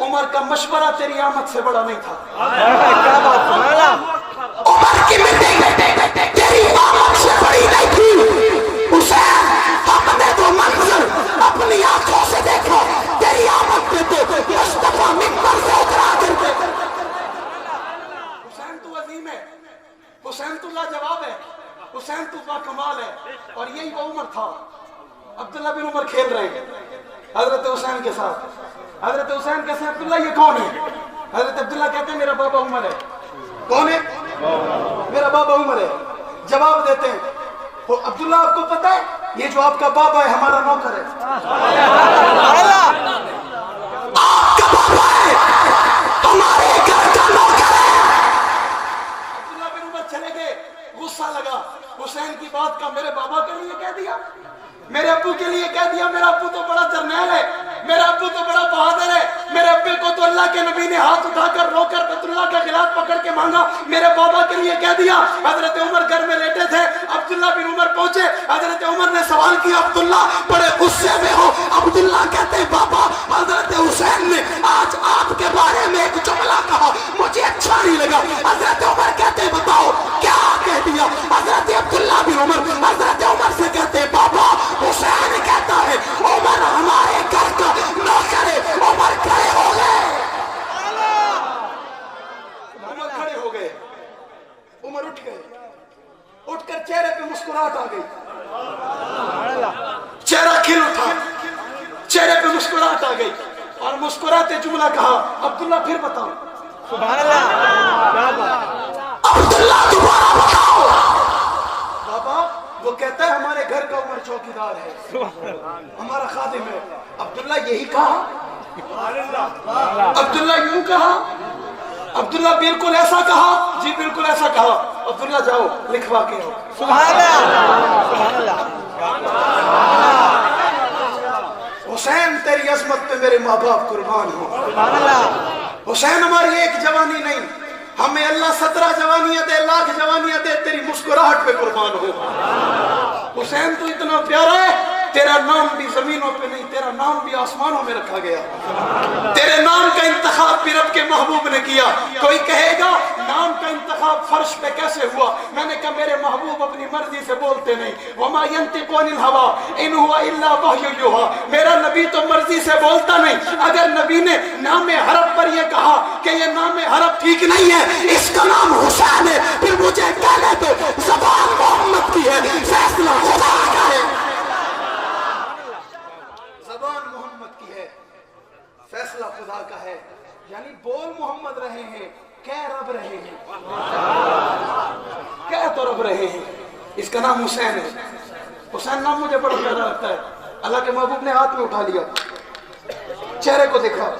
عمر کا مشورہ تیری آمد سے بڑا نہیں تھا. کیا بات ہے. عمر کی میٹنگ تیری آمد سے بڑی نہیں تھی. حسین ہم نے وہ منظر اپنی آنکھوں سے دیکھا. تیری آمد پہ تو مصطفیٰ ممبر سے اترا کرتے. حسین تو عظیم ہے, حسین تو لاجواب ہے, حسین تو باکمال ہے. اور یہی وہ عمر تھا. عبداللہ بن عمر کھیل رہے ہیں حضرت حسین کے ساتھ. حضرت حسین کہتے ہیں عبداللہ یہ کون ہے؟ حضرت عبداللہ کہتے ہیں میرا بابا عمر ہے. کون ہے؟ میرا بابا عمر ہے. جواب دیتے ہیں عبداللہ آپ کو پتا ہے یہ جو آپ کا بابا ہے ہمارا نوکر ہے. آپ کا بابا ہے ہمارے گھر کا نوکر ہے. عبداللہ بن عمر چلے گئے. غصہ لگا حسین کی بات کا. میرے بابا کے لیے کہہ دیا, میرے ابو کے لیے کہہ دیا. میرا ابو تو بڑا جرنیل ہے, میرا ابو تو بڑا بہادر ہے. میرے ابے کو تو اللہ کے نبی نے ہاتھ اٹھا کر رو کر بیت اللہ کا خلاف پکڑ کے مانگا. میرے بابا کے لیے کہہ دیا. حضرت عمر گھر میں لیٹے تھے. عبداللہ بن عمر پہنچے. حضرت عمر نے سوال کیا عبداللہ بڑے غصے میں ہو؟ عبداللہ کہتے ہیں بابا حضرت حسین نے آج آپ کے بارے میں ایک جملہ کہا مجھے اچھا نہیں لگا. حضرت عمر کہتے ہیں بتاؤ کیا کہہ دیا؟ حضرت عبداللہ بن عمر حضرت عمر سے کہتے ہیں بابا حسین کہتا ہے عمر ہمارے گھر کا نوکر ہے. عمر کھڑے ہو گئے. عمر کھڑے ہو گئے. عمر اٹھ گئے. اٹھ کر چہرے پہ مسکراہٹ آ گئی. چہرہ کھل اٹھا, چہرے پہ مسکراہٹ آ گئی اور مسکراتے جملہ کہا عبداللہ پھر بتاؤ. سبحان اللہ. کیا بات. عبداللہ دوبارہ بتاؤ. بابا وہ کہتا ہے ہمارے گھر کا عمر چوکیدار ہے, ہمارا خادم ہے. عبداللہ یہی کہا؟ عبداللہ یوں کہا؟ عبداللہ بالکل ایسا کہا؟ جی بالکل ایسا کہا. عبداللہ جاؤ لکھوا کے آؤ. سبحان اللہ. سبحان اللہ. حسین تیری عظمت پہ میرے ماں باپ قربان ہوں. سبحان اللہ. حسین ہماری ایک جوانی نہیں, ہمیں اللہ 17 جوانیاں دے, لاکھ جوانیاں دے, تیری مسکراہٹ پہ قربان ہو. حسین تو اتنا پیارا ہے تیرا نام بھی زمینوں پہ نہیں, تیرا نام بھی آسمانوں میں رکھا گیا. تیرے نام کا انتخاب بھی رب کے محبوب نے کیا. کوئی کہے گا نام کا انتخاب فرش پہ کیسے ہوا؟ میں نے کہا میرے محبوب اپنی مرضی سے بولتے نہیں. وما ينطق عن الهوى ان هو الا وحی یوحی. میرا نبی تو مرضی سے بولتا نہیں. اگر نبی نے نام حرف پر یہ کہا کہ یہ نام حرف ٹھیک نہیں ہے, اس کا نام حسین ہے, پھر مجھے کہنے دو زبان محمد کی ہے, فیصلہ خدا کا ہے. زبان محمد کی ہے, فیصلہ خدا کا ہے. یعنی بول محمد رہے ہیں, کہہ رب رہے ہیں, کہہ تو رب رہے ہیں. اس کا نام حسین ہے. حسین نام مجھے بڑا پیارا لگتا ہے. اللہ کے محبوب نے ہاتھ میں اٹھا لیا, چہرے کو دیکھا.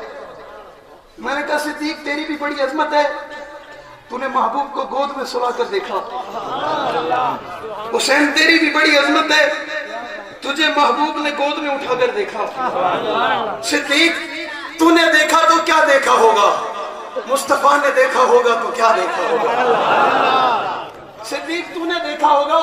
میں نے کہا صدیق تیری بھی بڑی عظمت ہے, تو نے محبوب کو گود میں سلا کر دیکھا. حسین تیری بھی بڑی عظمت ہے, تجھے محبوب نے گود میں اٹھا کر دیکھا. صدیق تو نے دیکھا تو کیا دیکھا ہوگا, مصطفیٰ نے دیکھا ہوگا تو کیا دیکھا ہوگا. صدیق تو نے دیکھا ہوگا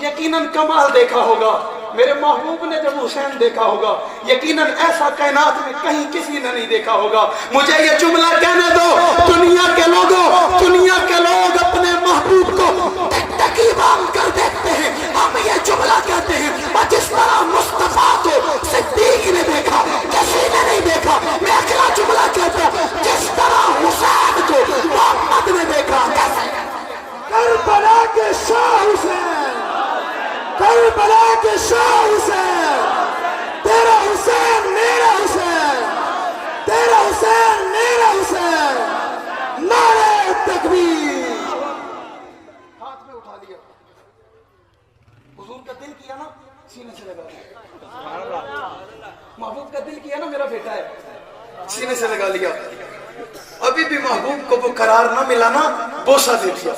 یقیناً کمال دیکھا ہوگا. میرے محبوب نے جب حسین دیکھا ہوگا یقیناً ایسا کائنات میں کہیں کسی نے نہیں دیکھا ہوگا. مجھے یہ جملہ کہنے دو, دنیا کے لوگوں, دنیا کے لوگ اپنے محبوب کو ٹکی باندھ کر دیکھتے ہیں, ہم یہ جملہ کہتے ہیں جس طرح مصطفیٰ کو صدیق نے دیکھا کسی نے نہیں دیکھا. میں اگلا جملہ کہتا ہوں جس طرح حسین کو محمد نے دیکھا. کربلا کے شاہ حسین, کربلا کے شاہ حسین, تیرا حسین میرا حسین, تیرا حسین میرا حسین. نعرہ تکبیر. ہاتھ میں اٹھا لیا. حضور کا دل کیا نا سینے سے لگا لیا. محبوب کا دل کیا نا میرا بیٹا ہے, سینے سے لگا لیا. ابھی بھی محبوب کو وہ قرار نہ ملا نا, بوسہ دے دیا.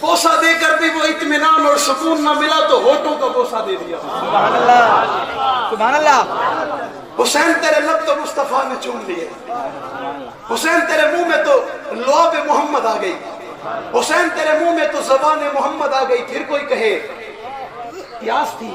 بوسہ دے کر بھی وہ اطمینان اور سکون نہ ملا تو ہونٹوں کا بوسہ دے دیا. سبحان اللہ. سبحان اللہ. حسین تیرے لب تو مصطفیٰ نے چوم لیے. حسین تیرے منہ میں تو لعاب محمد آ گئی. حسین تیرے منہ میں تو زبان محمد آ گئی. پھر کوئی کہے پیاس تھی,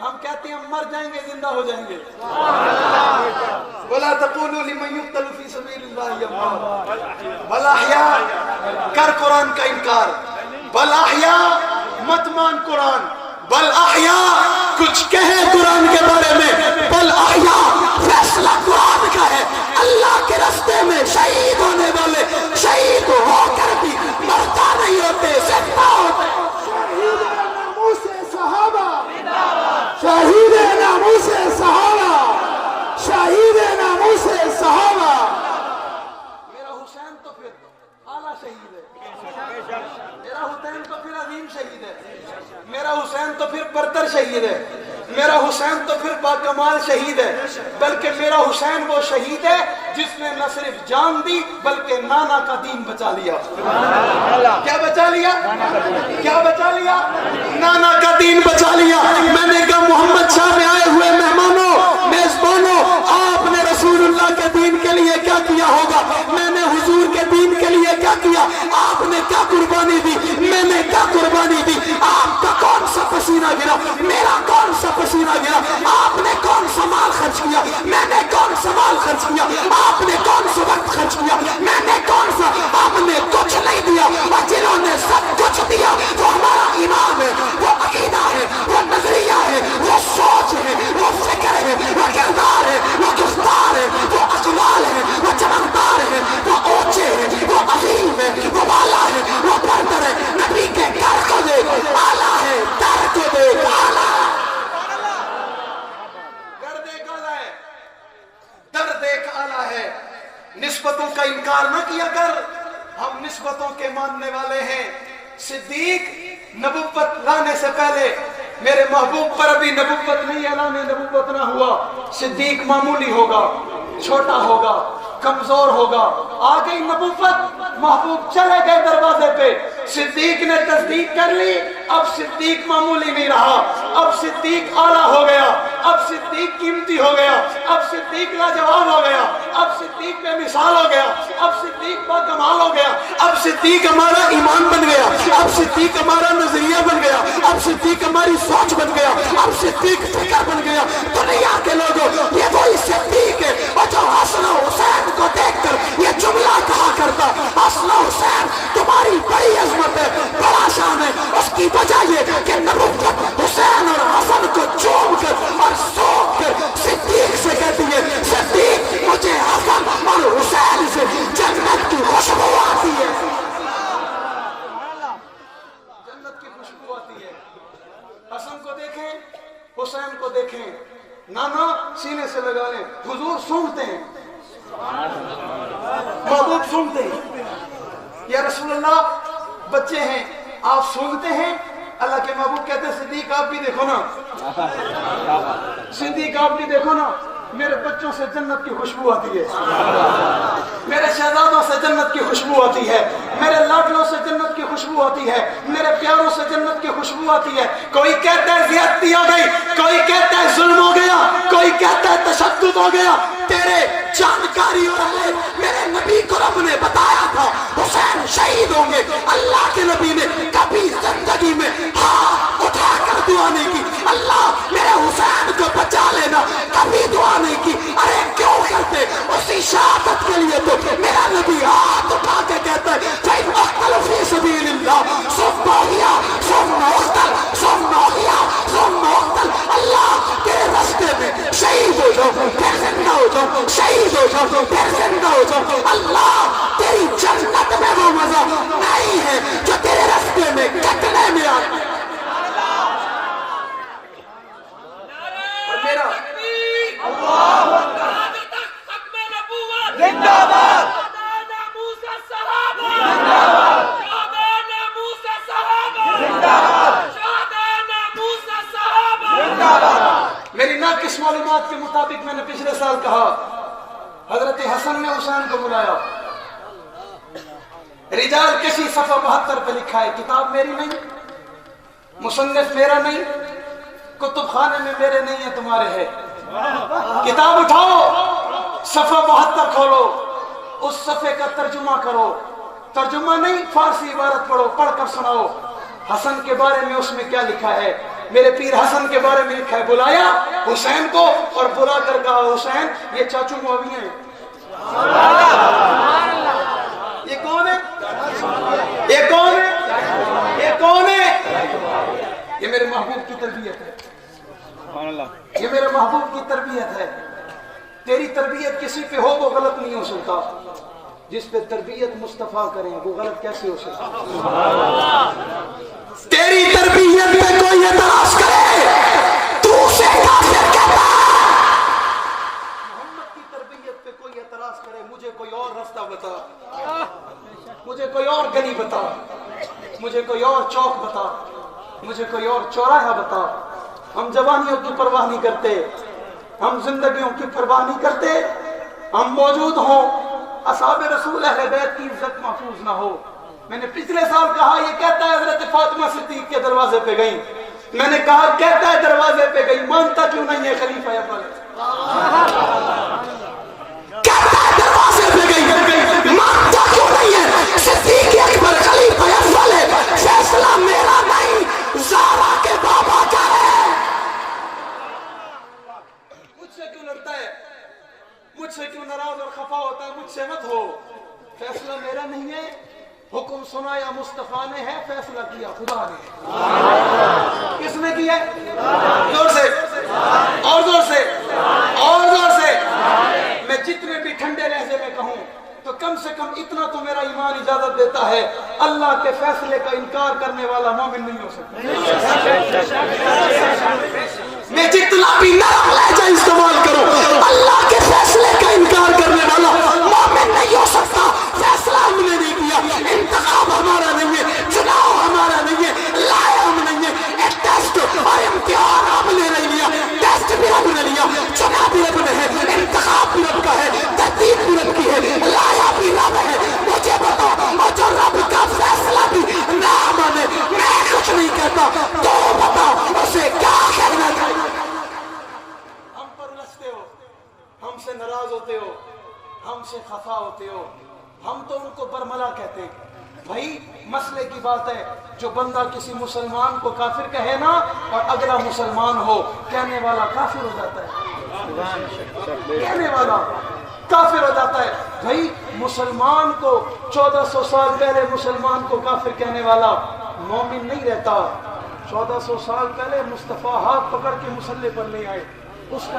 ہم کہتے ہیں ہم مر جائیں گے زندہ ہو جائیں گے. وَلَا تَقُولُوا لِمَنْ يُقْتَلُ فِي سَبِيلِ اللَّهِ أَمْوَاتٌ بَلْ أَحْيَاءٌ. کر قرآن کا انکار. بل احیاء مت مان قرآن. بل احیاء کچھ کہے قرآن کے بارے میں. بل احیاء فیصلہ قرآن کا ہے. اللہ کے راستے میں شہید ہونے والے شہید ہو کر بھی مرتا نہیں ہوتے, زندہ ہوتے. شہید ناموس صحابہ, شہید ناموس صحابہ. میرا حسین تو پھر اعلیٰ شہید ہے. میرا حسین تو پھر عظیم شہید ہے. میرا حسین تو پھر برتر شہید ہے. میرا حسین تو پھر باکمال شہید ہے. بلکہ میرا حسین وہ شہید ہے جس نے نہ صرف جان دی بلکہ نانا کا دین بچا لیا. کیا بچا لیا؟ کیا بچا لیا؟ نانا کا دین بچا لیا. میں نے کہا محمد شاہ میں آئے ہوئے مہمانوں, میزبانوں, آپ نے رسول اللہ کے دین کے لیے کیا کیا ہوگا؟ میں نے حضور کے دین کے لیے کیا کیا؟ آپ نے کیا قربانی دی؟ میں نے کیا قربانی دی؟ آپ کا کون سا پسینہ گرا؟ میرا کون سا پسینہ گرا؟ آپ نے کون سا مال خرچ کیا؟ میں نے کون سا مال خرچ کیا؟ آپ نے کون سا وقت خرچ کیا؟ میں نے کون سا؟ آپ نے کچھ نہیں دیا, اور جنہوں نے سب کچھ دیا وہ ہمارا ایمان ہے, وہ عقیدہ ہے, وہ نظریہ ہے, وہ سوچ ہے, وہ فکر ہے, وہ کردار ہے, وہ گفتار ہے, وہ اقوال ہے, وہ چمکدار ہے, وہ اونچے ہے, وہ عظیم ہے, وہ بالا ہے, وہ برتر ہے. نبی کے گھر کو دیکھ آلہ ہے, در کو دیکھ آلہ ہے. گھر دیکھ اعلیٰ ہے, در دیکھ اعلیٰ ہے. نسبتوں کا انکار نہ کیا کر. ہم نسبتوں کے ماننے والے ہیں. صدیق نبوت لانے سے پہلے میرے محبوب پر ابھی نبوت نہیں, اعلان نبوت نہ ہوا. صدیق معمولی ہوگا, چھوٹا ہوگا, کمزور ہوگا. آ گئی نبوت, محبوب چلے گئے دروازے پہ. صدیق نے تصدیق کر لی. اب صدیق معمولی نہیں رہا, اب صدیق اعلیٰ ہو گیا, اب صدیق قیمتی ہو گیا, اب صدیق لاجواب ہو گیا, اب صدیق بے مثال ہو گیا, اب صدیق با کمال ہو گیا, اب صدیق ہمارا ایمان بن گیا, اب صدیق ہمارا نظریہ بن گیا, اب صدیق ہماری سوچ بن گیا, اب صدیق فکر بن گیا. دنیا کے لوگوں یہ وہی صدیق ہے اور جو حسن و حسین کو دیکھ کر یہ جملہ کہا کرتا, حسن و حسین تمہاری بڑی عظمت ہے, بڑا شان ہے. اس کی وجہ یہ کہ نبوت حسین اور حسن کو چوم کر اور سونپ کر صدیق سے کہتی ہے, صدیق مجھے حسن اور حسین سے جنت کی خوشبو آتی ہے. جنت کی خوشبو آتی ہے. حسن کو دیکھیں, حسین کو دیکھیں, نانا سینے سے لگا لیں. حضور سونگتے ہیں, محبوب سونگتے ہیں. یا رسول اللہ بچے ہیں آپ سونگتے ہیں. اللہ کے محبوب کہتے ہیں صدیق آپ بھی دیکھو نا, صدیق آپ بھی دیکھو نا, میرے بچوں سے جنت کی خوشبو آتی ہے, میرے شہزادوں سے جنت کی خوشبو آتی ہے, میرے لاڈلوں سے جنت کی خوشبو آتی ہے, میرے پیاروں سے جنت کی خوشبو آتی ہے. کوئی کہتا ہے زیادتی ہو گئی, کوئی کہتا ہے ظلم ہو گیا, کوئی کہتا ہے تشدد ہو گیا. تیرے جانکاری اور میرے نبی کو رب نے بتایا تھا حسین شہید ہوں گے. اللہ کے نبی نے کبھی زندگی میں ہاتھ اٹھا کر دعا نہیں کی, اللہ میرے حسین کو بچا لینا, کبھی دعا نہیں کی. ارے کیوں کرتے؟ اسی شہادت کے لیے تو میرا نبی ہاتھ اٹھا کے کہتا ہے فَإِنْ أَقْتَلُ فِي سَبِيلِ اللَّهِ ثُمَّ أُحْيَا ثُمَّ أُقْتَلْ ثُمَّ أُحْيَا ثُمَّ أُقْتَلْ. اللہ تیرے راستے میں شہید ہو جاؤں, پھر زندہ ہو جاؤں, شہید ہو جاؤں, پھر زندہ ہو جاؤں. اللہ تیری جنت میں وہ مزہ نہیں ہے جو تیرے راستے میں کٹنے میں آتا ہے. اور میرا میری ناقص معلومات کے مطابق میں نے پچھلے سال کہا حضرت حسن نے حسین کو بلایا. رجال کسی صفحہ 72 پہ لکھا ہے, کتاب میری نہیں, مصنف میرا نہیں, کتب خانے میں میرے نہیں ہے, تمہارے ہے. کتاب اٹھاؤ, صفحہ 72 کھولو, اس صفحے کا ترجمہ کرو. ترجمہ نہیں, فارسی عبارت پڑھو, پڑھ کر سناؤ. حسن کے بارے میں اس میں کیا لکھا ہے. میرے پیر حسن کے بارے میں لکھا ہے، بلایا حسین کو اور بلا کر کہا حسین یہ چاچو معاویہ ہیں۔ یہ کون ہے؟ یہ کون ہے؟ یہ کون ہے؟ یہ میرے محبوب کی تربیت ہے، یہ میرے محبوب کی تربیت ہے۔ تیری تربیت کسی پہ ہو وہ غلط نہیں ہو سکتا، جس پہ تربیت مصطفیٰ کریں وہ غلط کیسے ہو سکتا؟ تیری تربیت پہ کوئی اعتراض کرے تو اسے کافر کہتا ہے۔ محمد کی تربیت پہ کوئی اعتراض کرے، مجھے کوئی اور راستہ بتا، مجھے کوئی اور گلی بتا، مجھے کوئی اور چوک بتا، مجھے کوئی اور چوراہا بتا۔ ہم جوانیوں کی پرواہ نہیں کرتے، ہم زندگیوں کی پرواہ نہیں کرتے، ہم موجود ہوں اصحاب رسول اہل بیت کی عزت محفوظ نہ ہو۔ میں نے پچھلے سال کہا یہ کہتا ہے حضرت فاطمہ صدیق کے دروازے پہ گئی، میں نے کہا کہتا ہے دروازے پہ گئی، مانتا کیوں نہیں ہے خلیفہ اول؟ کہتا ہے دروازے پہ گئی، مانتا کیوں نہیں ہے صدیق اکبر خلیفہ اول ہے؟ فیصلہ میرا نہیں زہرا کے بابا کا ہے۔ مجھ سے کیوں لڑتا ہے؟ مجھ سے کیوں ناراض اور خفا ہوتا ہے؟ مجھ سے مت ہو، فیصلہ میرا نہیں ہے، حکم سنایا مصطفیٰ نے ہے، فیصلہ کیا خدا نے۔ کس نے کیا؟ زور سے اور زور سے اور زور سے۔ میں جتنے بھی ٹھنڈے لہجے میں کہوں تو کم سے کم اتنا تو میرا ایمان اجازت دیتا ہے، اللہ کے فیصلے کا انکار کرنے والا مومن نہیں ہو سکتا۔ میں جتنا بھی نرم لہجہ استعمال کروں، اللہ کے فیصلے کا انکار کرنے والا مومن نہیں ہو سکتا۔ فیصلہ ہم نے نہیں کیا، انتخاب ہمارا نہیں ہے، چناؤ ہمارا نہیں ہے، لائے ہم نہیں ہے، ایک ٹیسٹ اور امتحان ہم نے نہیں لیا، ٹیسٹ بھی ہم نے لیا، چنا بھی رب نے ہے، انتخاب بھی رب کا ہے، ترتیب بھی رب کی ہے، لایا بھی رب ہے۔ مجھے بتاؤ، اور جو رب کا فیصلہ بھی نہ مانے، میں کچھ نہیں کہتا، تو بتاؤ اسے کیا کہنا چاہیے؟ ہم پر الجھتے ہو، ہم سے ناراض ہوتے ہو، ہم سے خفا ہوتے ہو، ہم تو ان کو برملا کہتے ہیں۔ بھائی مسئلے کی بات ہے، جو بندہ کسی مسلمان کو کافر کہے نا اور اگلا مسلمان ہو، کہنے والا کافر ہو جاتا ہے، کہنے والا کافر ہو جاتا ہے۔ بھائی مسلمان کو 1400 سال پہلے مسلمان کو کافر کہنے والا مومن نہیں رہتا۔ 1400 سال پہلے مصطفیٰ ہاتھ پکڑ کے مسلح پر لے آئے، اس کا